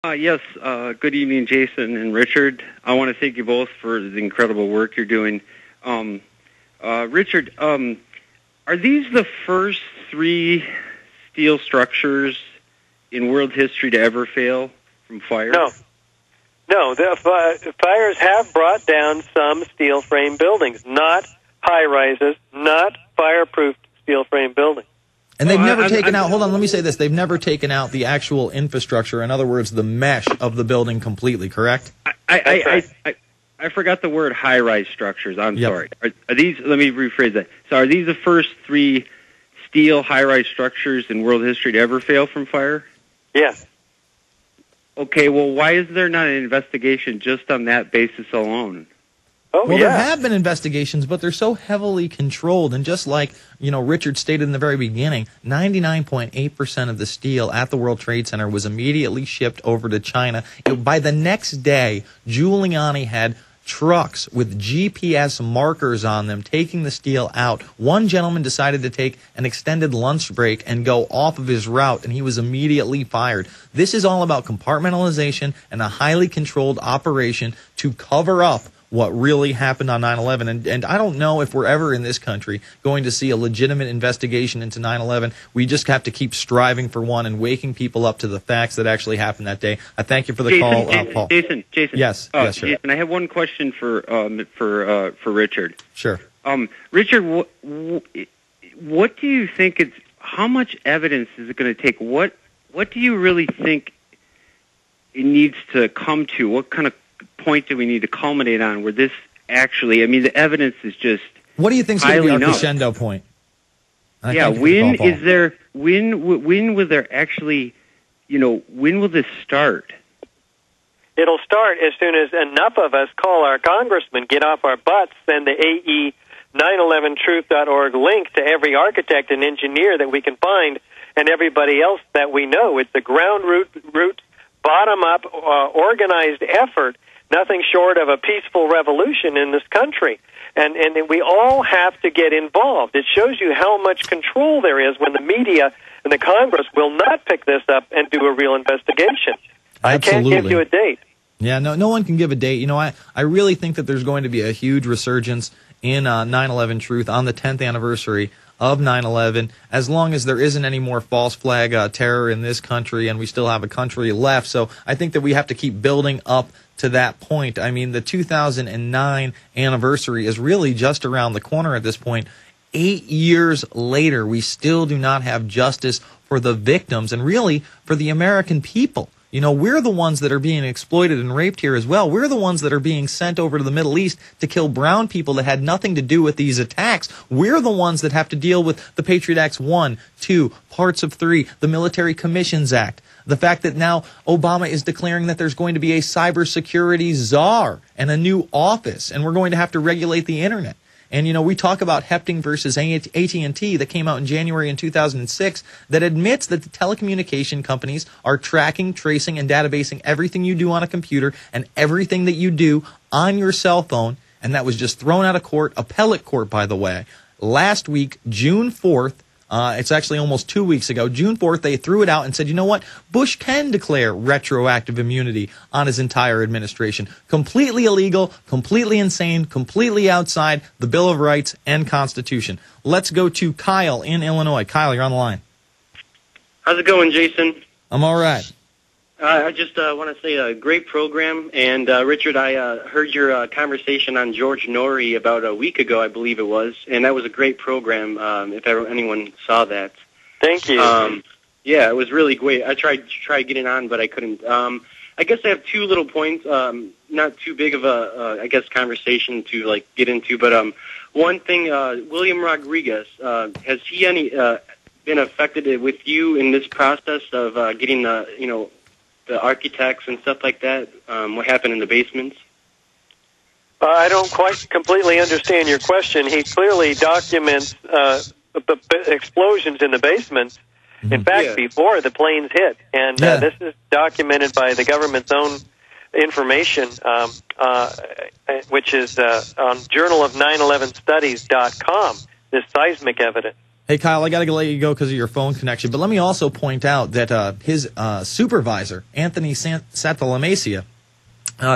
Yes, good evening, Jason and Richard. I want to thank you both for the incredible work you're doing. Richard, are these the first 3 steel structures in world history to ever fail from fire? No, the fires have brought down some steel frame buildings, not high-rises, not fireproof steel frame buildings. And they've never taken out, hold on, let me say this, they've never taken out the actual infrastructure, in other words, the mesh of the building completely, correct? I forgot the word high-rise structures. I'm sorry. Are these, let me rephrase that. So are these the first 3 steel high-rise structures in world history to ever fail from fire? Yes. Okay, well, why is there not an investigation just on that basis alone? Well, there have been investigations, but they're so heavily controlled, and just like, Richard stated in the very beginning, 99.8% of the steel at the World Trade Center was immediately shipped over to China. By the next day, Giuliani had trucks with GPS markers on them taking the steel out. One gentleman decided to take an extended lunch break and go off of his route, and he was immediately fired. This is all about compartmentalization and a highly controlled operation to cover up what really happened on 9/11. And I don't know if we're ever in this country going to see a legitimate investigation into 9/11. We just have to keep striving for one and waking people up to the facts that actually happened that day. I thank you for the call, Paul. Jason. Yes, sure. Jason, I have one question for Richard. Sure. Richard, what do you think how much evidence is it going to take? What do you really think it needs to come to? What kind of point do we need to culminate on where this actually, the evidence is just what do you think is going to be our crescendo point? When will there actually, when will this start? It'll start as soon as enough of us call our congressman, get off our butts, send the AE 911truth.org link to every architect and engineer that we can find and everybody else that we know. It's a ground root bottom-up organized effort, nothing short of a peaceful revolution in this country. And we all have to get involved. It shows you how much control there is when the media and the Congress will not pick this up and do a real investigation. Absolutely. I can't give you a date. Yeah, no one can give a date. I really think that there's going to be a huge resurgence in 9/11 Truth on the 10th anniversary of 9/11, as long as there isn't any more false flag terror in this country and we still have a country left. So I think that we have to keep building up to that point. The 2009 anniversary is really just around the corner at this point. 8 years later, we still do not have justice for the victims and really for the American people. We're the ones that are being exploited and raped here as well. We're the ones that are being sent over to the Middle East to kill brown people that had nothing to do with these attacks. We're the ones that have to deal with the Patriot Acts 1, 2, parts of 3, the Military Commissions Act, the fact that now Obama is declaring that there's going to be a cybersecurity czar and a new office, and we're going to have to regulate the internet. And, we talk about Hepting versus AT&T that came out in January in 2006 that admits that the telecommunication companies are tracking, tracing, and databasing everything you do on a computer and everything that you do on your cell phone. And that was just thrown out of court, appellate court, by the way. Last week, June 4th, it's actually almost 2 weeks ago, June 4th, they threw it out and said, you know what? Bush can declare retroactive immunity on his entire administration. Completely illegal, completely insane, completely outside the Bill of Rights and Constitution. Let's go to Kyle in Illinois. Kyle, you're on the line. How's it going, Jason? I'm all right. I just want to say a great program. And, Richard, I heard your conversation on George Norrie about a week ago, I believe it was, and that was a great program, if anyone saw that. Thank you. Yeah, it was really great. I tried getting on, but I couldn't. I guess I have 2 little points, not too big of a, conversation to, get into, but one thing, William Rodriguez, has he been affected with you in this process of getting the architects and stuff like that, what happened in the basements? I don't quite completely understand your question. He clearly documents the explosions in the basements. In fact, before the planes hit. And this is documented by the government's own information, which is on journalofnine11studies.com, this seismic evidence. Hey, Kyle, I got to let you go because of your phone connection, but let me also point out that his supervisor, Anthony Satalamesia,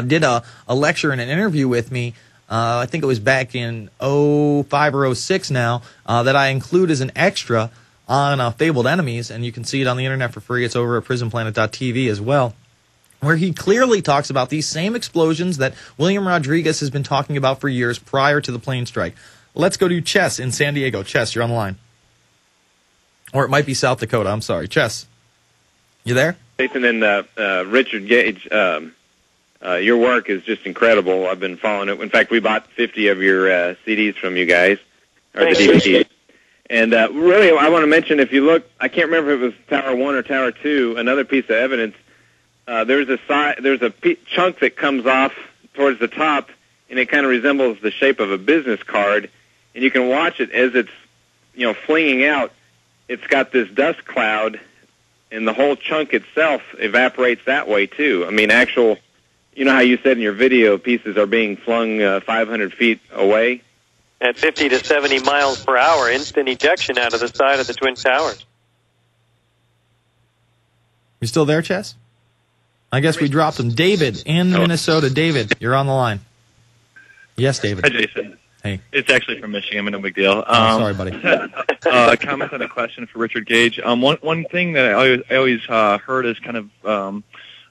did a lecture and an interview with me. I think it was back in 05 or 06 now, that I include as an extra on Fabled Enemies, and you can see it on the internet for free. It's over at prisonplanet.tv as well, where he clearly talks about these same explosions that William Rodriguez has been talking about for years prior to the plane strike. Let's go to Chess in San Diego. Chess, you're on the line. Or it might be South Dakota. I'm sorry. Chess, you there? Jason and Richard Gage, your work is just incredible. I've been following it. In fact, we bought 50 of your CDs from you guys, or the DVDs. And really, I want to mention, if you look, I can't remember if it was Tower 1 or Tower 2, another piece of evidence, there's a chunk that comes off towards the top, and it kind of resembles the shape of a business card, and you can watch it as it's, flinging out. It's got this dust cloud, and the whole chunk itself evaporates that way, too. I mean, you know how you said in your video pieces are being flung 500 feet away? At 50 to 70 miles per hour, instant ejection out of the side of the Twin Towers. You still there, Chess? I guess we dropped him. David in Minnesota. David, you're on the line. Yes, David. Hi, Jason. Hey. It's actually from Michigan, but no big deal. Sorry, buddy. A comment and a question for Richard Gage. One thing that I always heard as kind of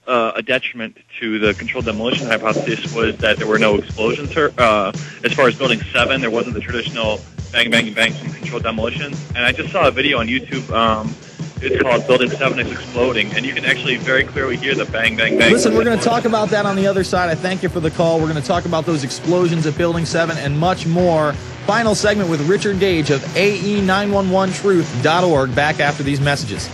a detriment to the controlled demolition hypothesis was that there were no explosions. As far as Building 7, there wasn't the traditional bang, bang, bang from controlled demolition. And I just saw a video on YouTube. It's called Building 7 is Exploding, and you can actually very clearly hear the bang, bang, bang. Listen, we're going to talk about that on the other side. I thank you for the call. We're going to talk about those explosions at Building 7 and much more. Final segment with Richard Gage of AE911truth.org back after these messages.